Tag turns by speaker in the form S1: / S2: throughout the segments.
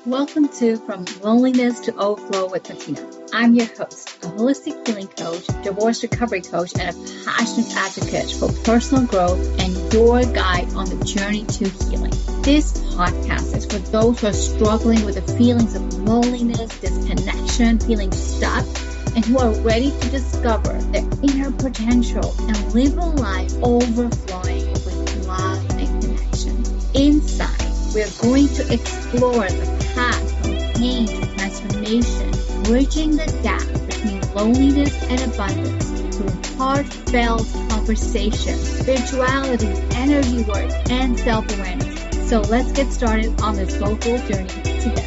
S1: Welcome to From Loneliness to Overflow with Matina. I'm your host, a holistic healing coach, divorce recovery coach, and a passionate advocate for personal growth and your guide on the journey to healing. This podcast is for those who are struggling with the feelings of loneliness, disconnection, feeling stuck, and who are ready to discover their inner potential and live a life overflowing with love and connection. Inside, we're going to explore the path from pain to transformation, bridging the gap between loneliness and abundance through heartfelt conversation, spirituality, energy work, and self-awareness. So let's get started on this soulful journey together.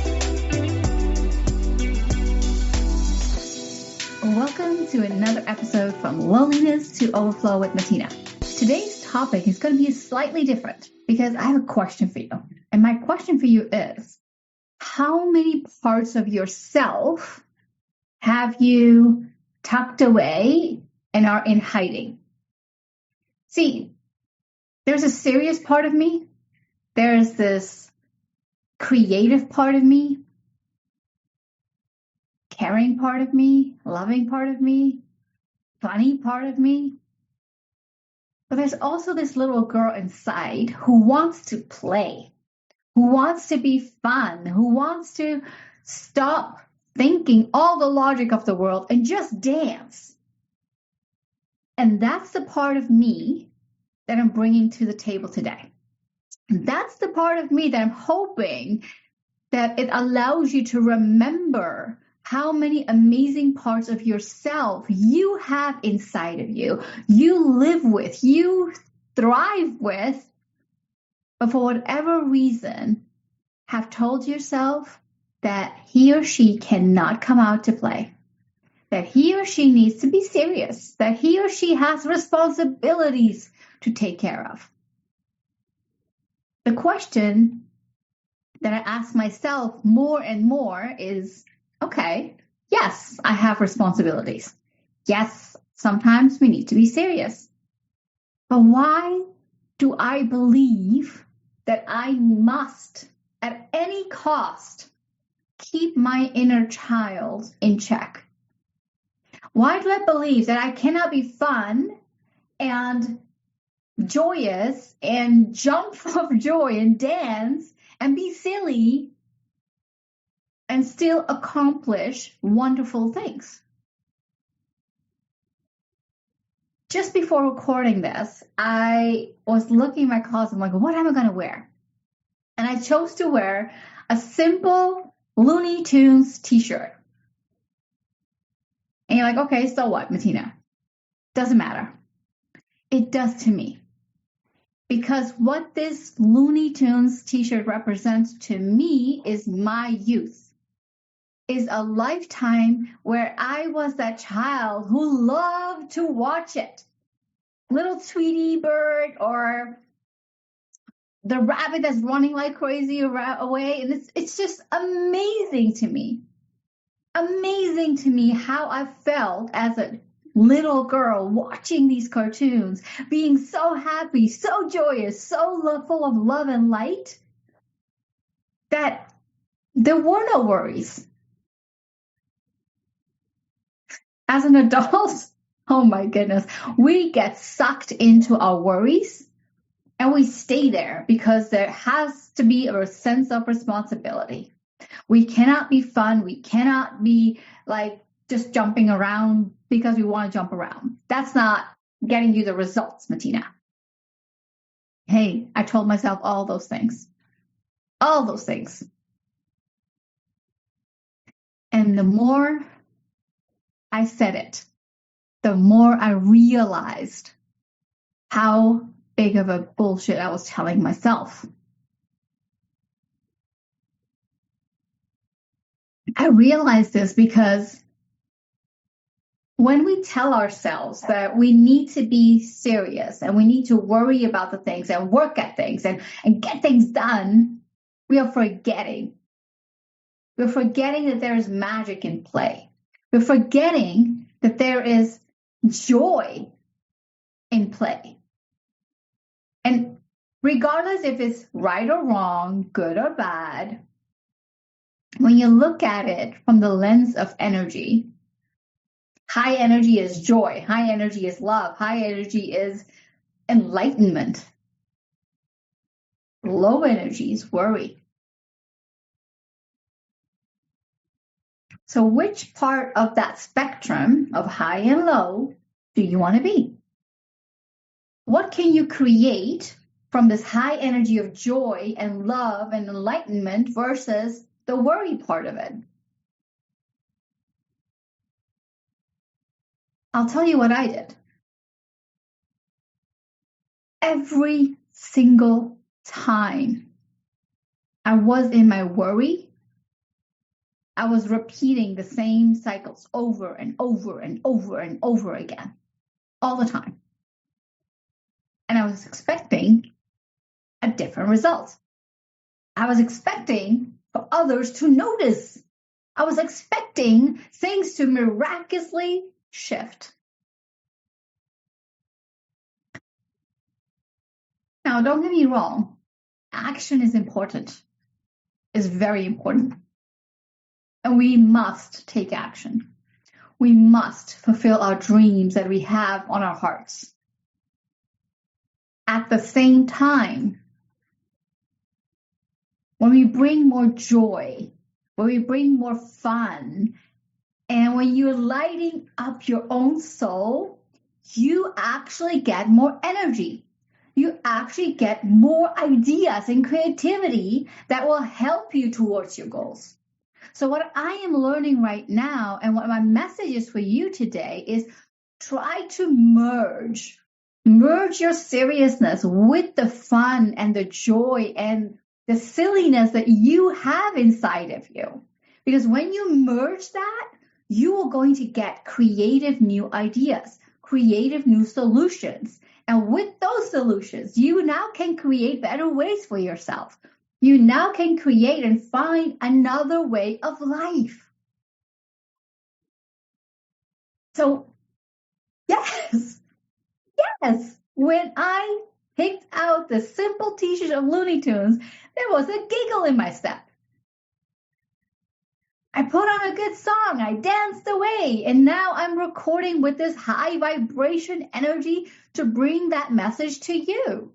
S1: Welcome to another episode From Loneliness to Overflow with Matina. Today's topic is going to be slightly different because I have a question for you. And my question for you is, how many parts of yourself have you tucked away and are in hiding? See, there's a serious part of me. There's this creative part of me, caring part of me, loving part of me, funny part of me. But there's also this little girl inside who wants to play, who wants to be fun, who wants to stop thinking all the logic of the world and just dance. And that's the part of me that I'm bringing to the table today. And that's the part of me that I'm hoping that it allows you to remember how many amazing parts of yourself you have inside of you, you live with, you thrive with, but for whatever reason, have told yourself that he or she cannot come out to play, that he or she needs to be serious, that he or she has responsibilities to take care of. The question that I ask myself more and more is, okay, yes, I have responsibilities. Yes, sometimes we need to be serious. But why do I believe that I must, at any cost, keep my inner child in check? Why do I believe that I cannot be fun and joyous and jump of joy and dance and be silly and still accomplish wonderful things? Just before recording this, I was looking in my closet. I'm like, what am I going to wear? And I chose to wear a simple Looney Tunes t-shirt. And you're like, okay, so what, Matina? Doesn't matter. It does to me. Because what this Looney Tunes t-shirt represents to me is my youth. Is a lifetime where I was that child who loved to watch it. Little Tweety Bird or the rabbit that's running like crazy away. And it's just amazing to me. Amazing to me how I felt as a little girl watching these cartoons, being so happy, so joyous, so full of love and light that there were no worries. As an adult, oh my goodness, we get sucked into our worries and we stay there because there has to be a sense of responsibility. We cannot be fun. We cannot be like just jumping around because we want to jump around. That's not getting you the results, Matina. Hey, I told myself all those things. All those things. And the more I said it, the more I realized how big of a bullshit I was telling myself. I realized this because when we tell ourselves that we need to be serious and we need to worry about the things and work at things and get things done, we are forgetting. We're forgetting that there is magic in play. We're forgetting that there is joy in play. And regardless if it's right or wrong, good or bad, when you look at it from the lens of energy, high energy is joy, high energy is love, high energy is enlightenment. Low energy is worry. So which part of that spectrum of high and low do you want to be? What can you create from this high energy of joy and love and enlightenment versus the worry part of it? I'll tell you what I did. Every single time I was in my worry, I was repeating the same cycles over and over and over and over again, all the time. And I was expecting a different result. I was expecting for others to notice. I was expecting things to miraculously shift. Now, don't get me wrong. Action is important, is very important. And we must take action. We must fulfill our dreams that we have on our hearts. At the same time, when we bring more joy, when we bring more fun, and when you're lighting up your own soul, you actually get more energy. You actually get more ideas and creativity that will help you towards your goals. So what I am learning right now, and what my message is for you today, is try to merge your seriousness with the fun and the joy and the silliness that you have inside of you. Because when you merge that, you are going to get creative new ideas, creative new solutions. And with those solutions, you now can create better ways for yourself. You now can create and find another way of life. So, yes, when I picked out the simple t-shirt of Looney Tunes, there was a giggle in my step. I put on a good song, I danced away, and now I'm recording with this high vibration energy to bring that message to you.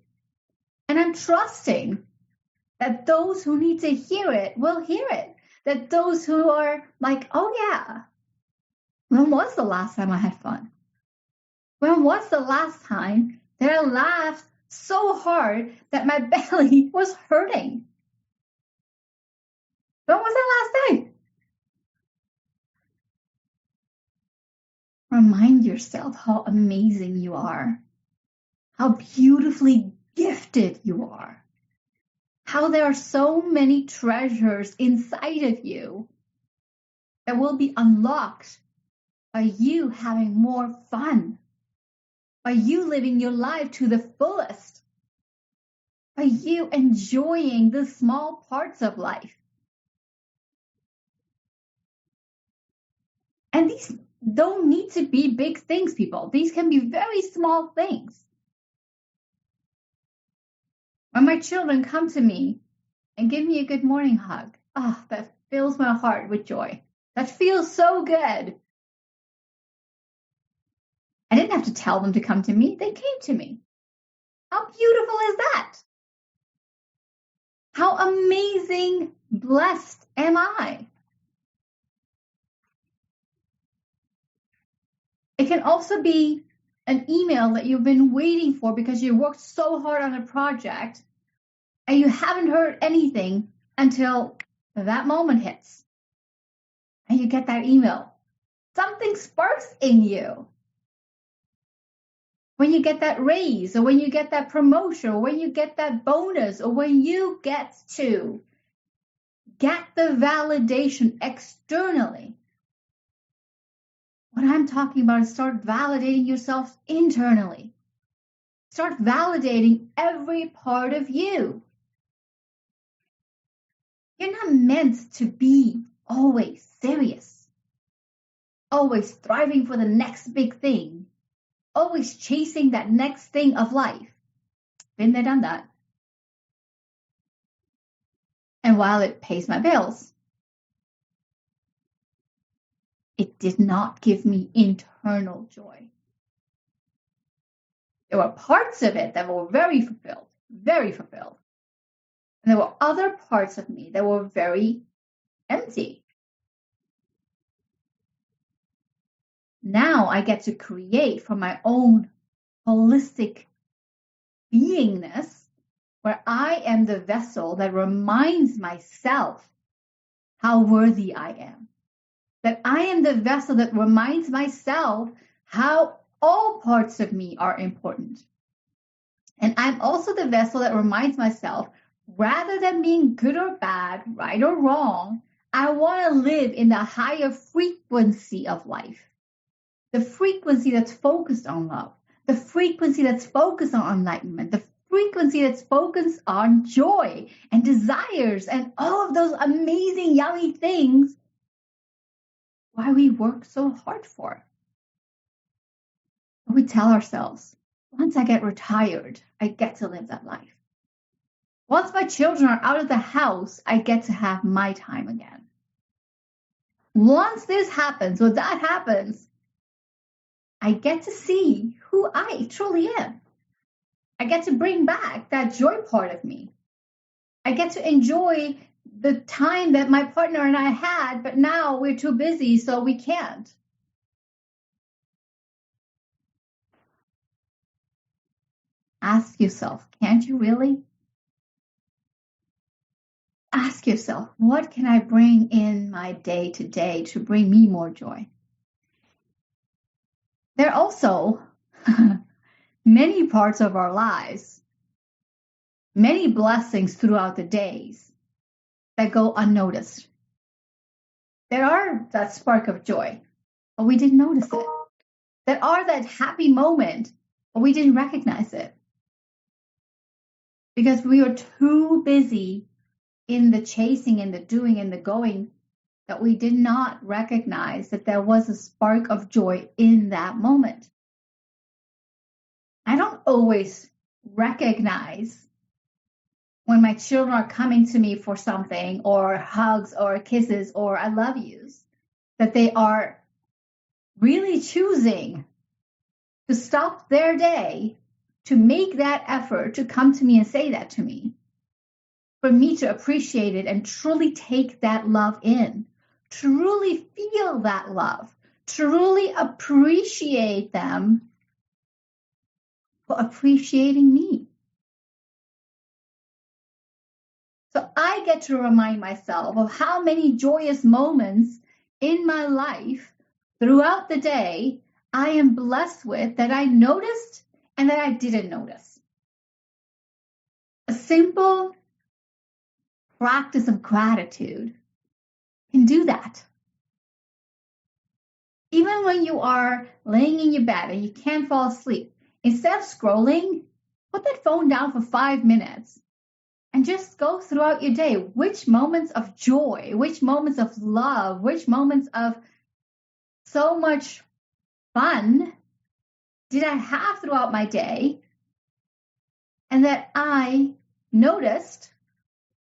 S1: And I'm trusting that those who need to hear it will hear it. That those who are like, oh yeah, when was the last time I had fun? When was the last time that I laughed so hard that my belly was hurting? When was that last time? Remind yourself how amazing you are, how beautifully gifted you are, how there are so many treasures inside of you that will be unlocked by you having more fun, by you living your life to the fullest, by you enjoying the small parts of life. And these don't need to be big things, people. These can be very small things. When my children come to me and give me a good morning hug, that fills my heart with joy. That feels so good. I didn't have to tell them to come to me. They came to me. How beautiful is that? How amazing, blessed am I? It can also be an email that you've been waiting for because you worked so hard on a project and you haven't heard anything until that moment hits. And you get that email. Something sparks in you. When you get that raise, or when you get that promotion, or when you get that bonus, or when you get to get the validation externally. What I'm talking about is start validating yourself internally. Start validating every part of you. You're not meant to be always serious, always striving for the next big thing, always chasing that next thing of life. Been there, done that. And while it pays my bills, it did not give me internal joy. There were parts of it that were very fulfilled, very fulfilled. And there were other parts of me that were very empty. Now I get to create from my own holistic beingness, where I am the vessel that reminds myself how worthy I am. That I am the vessel that reminds myself how all parts of me are important. And I'm also the vessel that reminds myself, rather than being good or bad, right or wrong, I want to live in the higher frequency of life. The frequency that's focused on love. The frequency that's focused on enlightenment. The frequency that's focused on joy and desires and all of those amazing, yummy things why we work so hard for. We tell ourselves, once I get retired, I get to live that life. Once my children are out of the house, I get to have my time again. Once this happens or that happens, I get to see who I truly am. I get to bring back that joy part of me. I get to enjoy the time that my partner and I had, but now we're too busy, so we can't. Ask yourself, can't you really? Ask yourself, what can I bring in my day to day to bring me more joy? There are also many parts of our lives, many blessings throughout the days that go unnoticed. There are that spark of joy, but we didn't notice it. There are that happy moment, but we didn't recognize it. Because we were too busy in the chasing and the doing and the going that we did not recognize that there was a spark of joy in that moment. I don't always recognize when my children are coming to me for something, or hugs or kisses or I love yous, that they are really choosing to stop their day to make that effort to come to me and say that to me, for me to appreciate it and truly take that love in, truly feel that love, truly appreciate them for appreciating me. So I get to remind myself of how many joyous moments in my life throughout the day I am blessed with that I noticed and that I didn't notice. A simple practice of gratitude can do that. Even when you are laying in your bed and you can't fall asleep, instead of scrolling, put that phone down for 5 minutes and just go throughout your day. Which moments of joy, which moments of love, which moments of so much fun did I have throughout my day and that I noticed,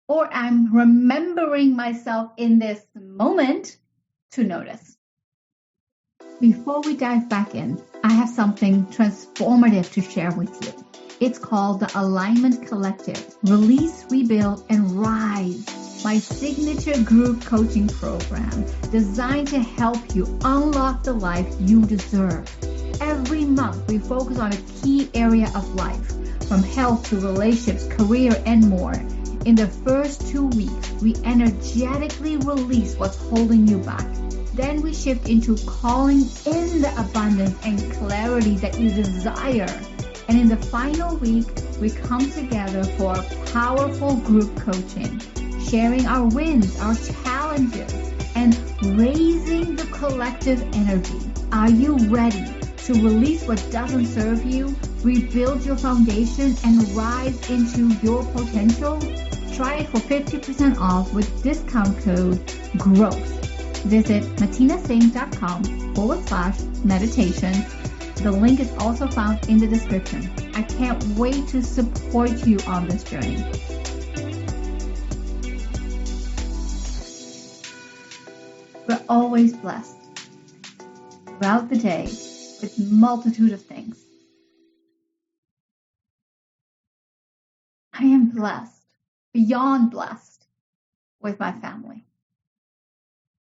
S1: or I'm remembering myself in this moment to notice. Before we dive back in, I have something transformative to share with you. It's called the Alignment Collective, Release, Rebuild, and Rise, my signature group coaching program designed to help you unlock the life you deserve. Every month, we focus on a key area of life, from health to relationships, career, and more. In the first 2 weeks, we energetically release what's holding you back. Then we shift into calling in the abundance and clarity that you desire. And in the final week, we come together for powerful group coaching, sharing our wins, our challenges, and raising the collective energy. Are you ready to release what doesn't serve you, rebuild your foundation, and rise into your potential? Try it for 50% off with discount code GROWTH. Visit matinasingh.com/meditation. The link is also found in the description. I can't wait to support you on this journey. We're always blessed. throughout the day with multitude of things. I am blessed, beyond blessed with my family.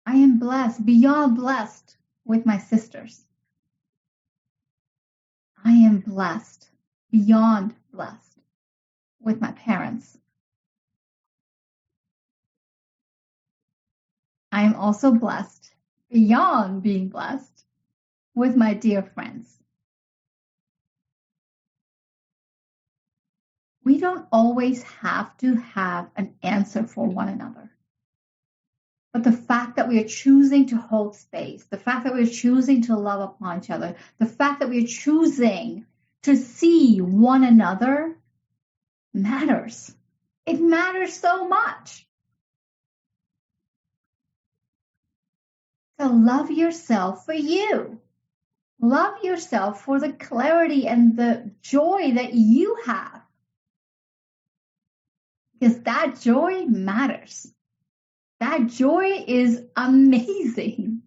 S1: I am blessed, beyond blessed with my sisters. I am blessed, beyond blessed with my parents. I am also blessed, beyond being blessed with my dear friends. We don't always have to have an answer for one another. But the fact that we are choosing to hold space, the fact that we are choosing to love upon each other, the fact that we are choosing to see one another matters. It matters so much. So love yourself for you. Love yourself for the clarity and the joy that you have. Because that joy matters. That joy is amazing.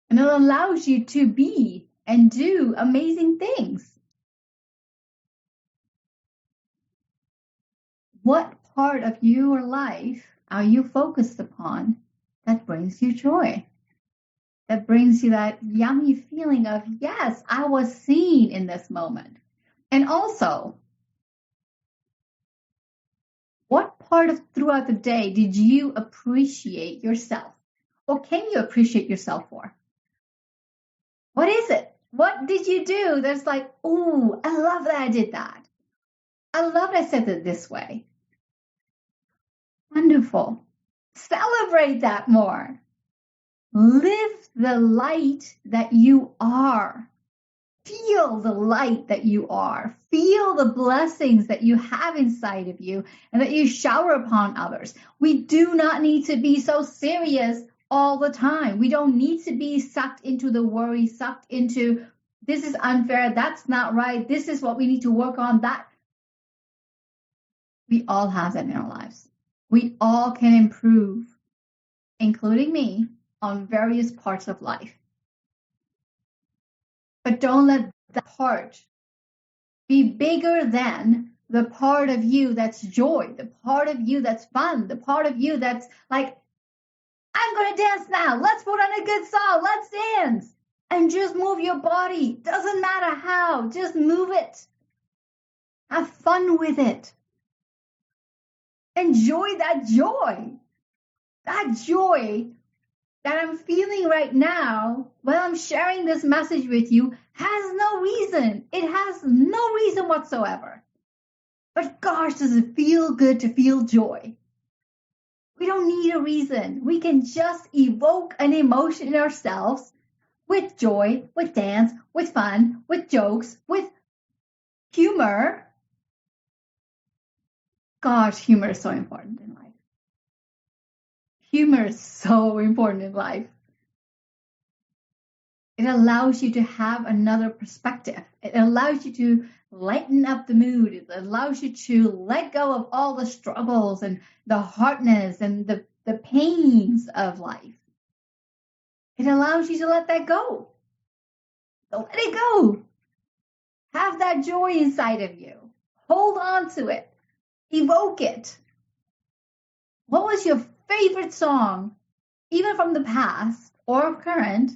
S1: And it allows you to be and do amazing things. What part of your life are you focused upon that brings you joy? That brings you that yummy feeling of, yes, I was seen in this moment. And also, what part of throughout the day did you appreciate yourself? Or can you appreciate yourself for? What is it? What did you do that's like, ooh, I love that I did that. I love that I said it this way. Wonderful. Celebrate that more. Live the light that you are. Feel the light that you are. Feel the blessings that you have inside of you and that you shower upon others. We do not need to be so serious all the time. We don't need to be sucked into the worry, sucked into this is unfair, that's not right, this is what we need to work on. That we all have that in our lives. We all can improve, including me, on various parts of life. But don't let that part be bigger than the part of you that's joy, the part of you that's fun, the part of you that's like, I'm going to dance now. Let's put on a good song. Let's dance. And just move your body. Doesn't matter how. Just move it. Have fun with it. Enjoy that joy. That joy that I'm feeling right now while I'm sharing this message with you has no reason. It has no reason whatsoever. But gosh, does it feel good to feel joy? We don't need a reason. We can just evoke an emotion in ourselves with joy, with dance, with fun, with jokes, with humor. Gosh, humor is so important in life. Humor is so important in life. It allows you to have another perspective. It allows you to lighten up the mood. It allows you to let go of all the struggles and the hardness and the pains of life. It allows you to let that go. So let it go. Have that joy inside of you. Hold on to it. Evoke it. What was your favorite song, even from the past or current,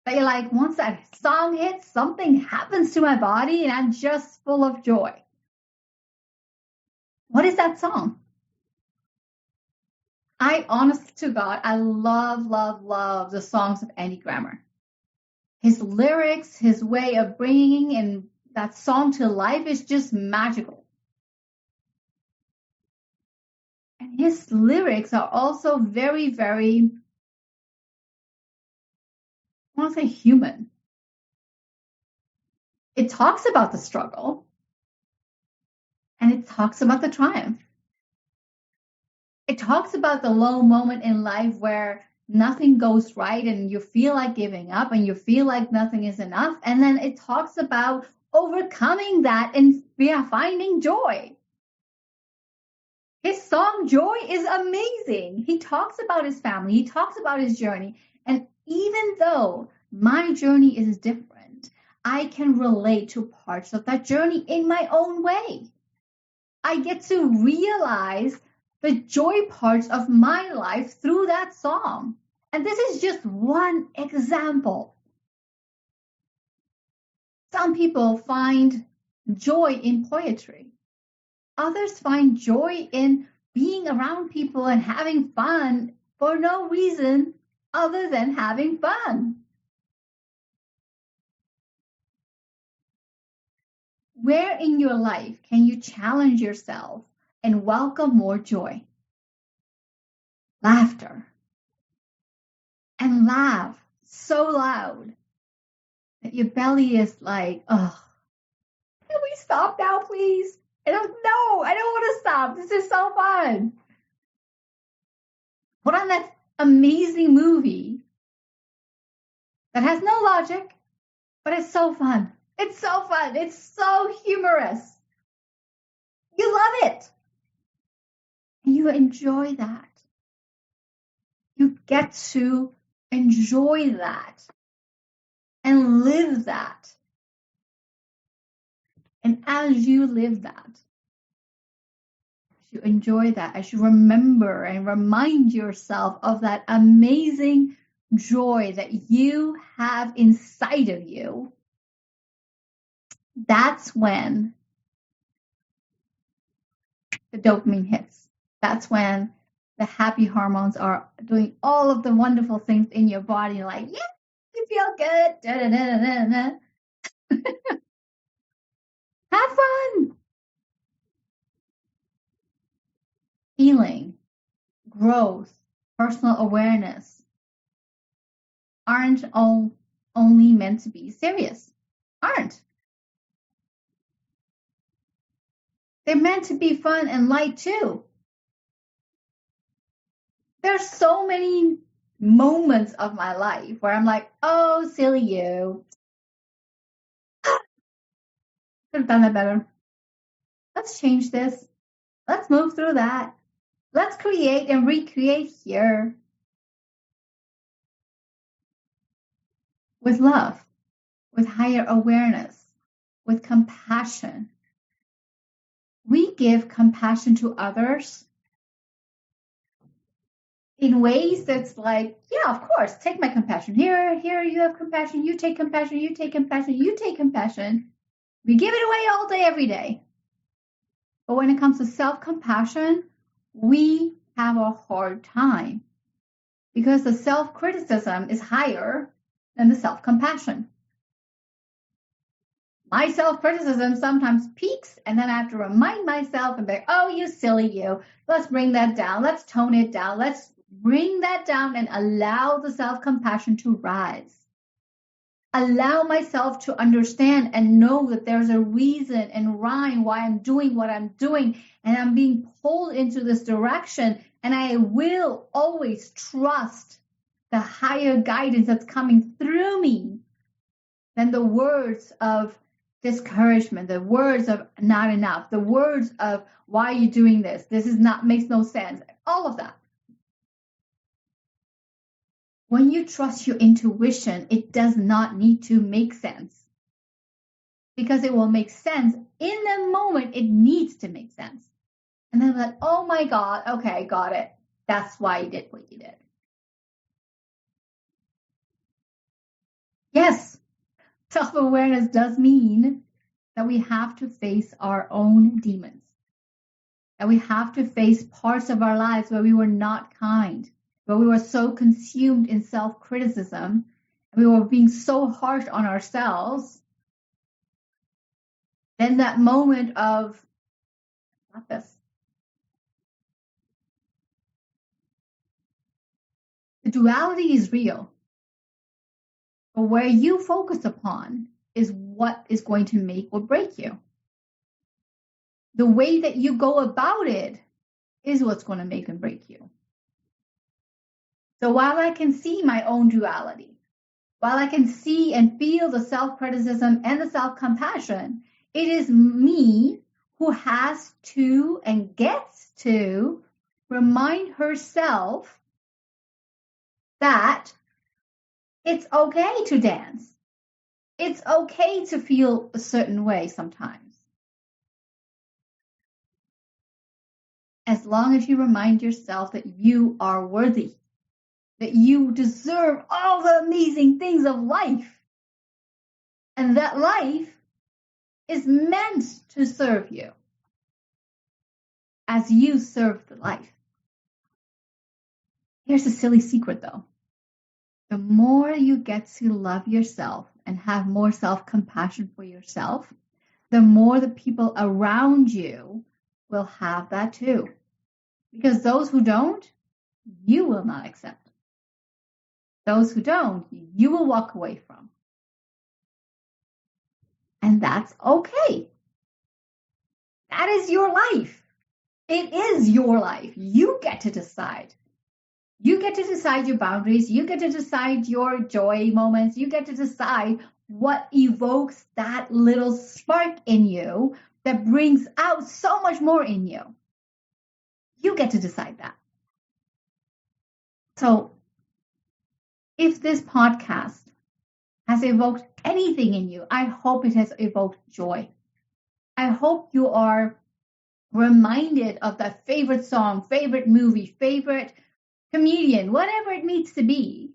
S1: that you're like, once that song hits, something happens to my body and I'm just full of joy? What is that song? I, honest to God, I love, love, love the songs of Andy Grammer. His lyrics, his way of bringing in that song to life is just magical. And his lyrics are also very, very, I want to say human. It talks about the struggle and it talks about the triumph. It talks about the low moment in life where nothing goes right and you feel like giving up and you feel like nothing is enough. And then it talks about overcoming that and finding joy. His song Joy is amazing. He talks about his family. He talks about his journey. And even though My journey is different. I can relate to parts of that journey in my own way. I get to realize the joy parts of my life through that song. And this is just one example. Some people find joy in poetry. Others find joy in being around people and having fun for no reason other than having fun. Where in your life can you challenge yourself and welcome more joy? Laughter. And laugh so loud that your belly is like, oh, can we stop now, please? I don't want to stop. This is so fun. Put on that amazing movie that has no logic, but it's so fun. It's so fun. It's so humorous. You love it. And you enjoy that. You get to enjoy that and live that. And as you live that, as you enjoy that, as you remember and remind yourself of that amazing joy that you have inside of you, that's when the dopamine hits. That's when the happy hormones are doing all of the wonderful things in your body. You're like, yeah, you feel good. Da, da, da, da, da. Have fun. Healing, growth, personal awareness aren't only meant to be serious. Aren't. They're meant to be fun and light too. There's so many moments of my life where I'm like, oh, silly you. Could have done that better. Let's change this. Let's move through that. Let's create and recreate here. With love, with higher awareness, with compassion. We give compassion to others in ways that's like, yeah, of course, take my compassion. Here you have compassion. You take compassion. You take compassion. You take compassion. We give it away all day, every day. But when it comes to self-compassion, we have a hard time because the self-criticism is higher than the self-compassion. My self-criticism sometimes peaks, and then I have to remind myself and be, oh, you silly you. Let's bring that down. Let's tone it down. Let's bring that down and allow the self-compassion to rise. Allow myself to understand and know that there's a reason and rhyme why I'm doing what I'm doing, and I'm being pulled into this direction, and I will always trust the higher guidance that's coming through me than the words of discouragement, the words of not enough, the words of why are you doing this? This is not, makes no sense. All of that. When you trust your intuition, it does not need to make sense. Because it will make sense in the moment it needs to make sense. And then like, oh my God, okay, got it. That's why you did what you did. Yes, self-awareness does mean that we have to face our own demons. That we have to face parts of our lives where we were not kind, where we were so consumed in self-criticism, and we were being so harsh on ourselves. Then that moment of, not this. The duality is real. But where you focus upon is what is going to make or break you. The way that you go about it is what's going to make and break you. So while I can see my own duality, while I can see and feel the self-criticism and the self-compassion, it is me who has to and gets to remind herself that It's okay to dance. It's okay to feel a certain way sometimes. As long as you remind yourself that you are worthy, that you deserve all the amazing things of life, and that life is meant to serve you as you serve the life. Here's a silly secret though. The more you get to love yourself and have more self-compassion for yourself, the more the people around you will have that too. Because those who don't, you will not accept. Those who don't, you will walk away from. And that's okay. That is your life. It is your life. You get to decide. You get to decide your boundaries. You get to decide your joy moments. You get to decide what evokes that little spark in you that brings out so much more in you. You get to decide that. So if this podcast has evoked anything in you, I hope it has evoked joy. I hope you are reminded of that favorite song, favorite movie, favorite comedian, whatever it needs to be,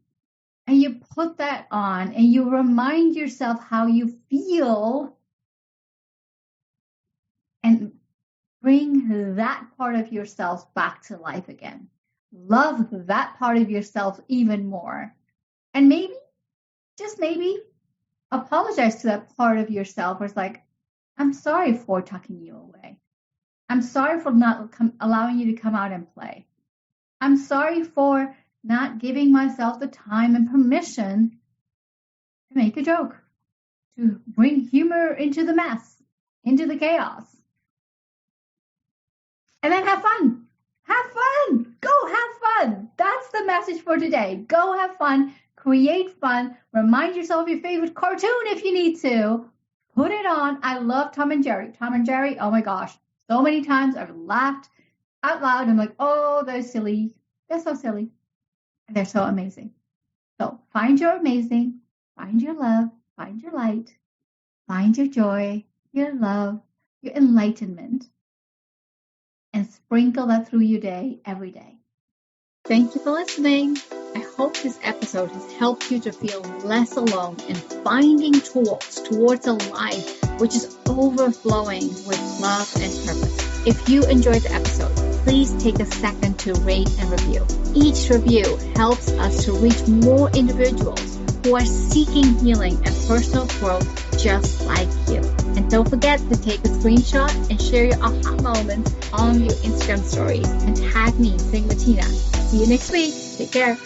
S1: and you put that on and you remind yourself how you feel and bring that part of yourself back to life again. Love that part of yourself even more. And maybe, just maybe, apologize to that part of yourself where it's like, I'm sorry for tucking you away. I'm sorry for not allowing you to come out and play. I'm sorry for not giving myself the time and permission to make a joke, to bring humor into the mess, into the chaos. And then have fun. Have fun. Go have fun. That's the message for today. Go have fun. Create fun. Remind yourself of your favorite cartoon if you need to. Put it on. I love Tom and Jerry. Tom and Jerry, oh my gosh. So many times I've laughed out loud. I'm like, oh, they're silly. They're so silly. And they're so amazing. So find your amazing. Find your love. Find your light. Find your joy, your love, your enlightenment. And sprinkle that through your day every day. Thank you for listening. I hope this episode has helped you to feel less alone in finding tools towards a life which is overflowing with love and purpose. If you enjoyed the episode, please take a second to rate and review. Each review helps us to reach more individuals who are seeking healing and personal growth just like you. And don't forget to take a screenshot and share your aha moments on your Instagram stories and tag me, Matina. See you next week. Take care.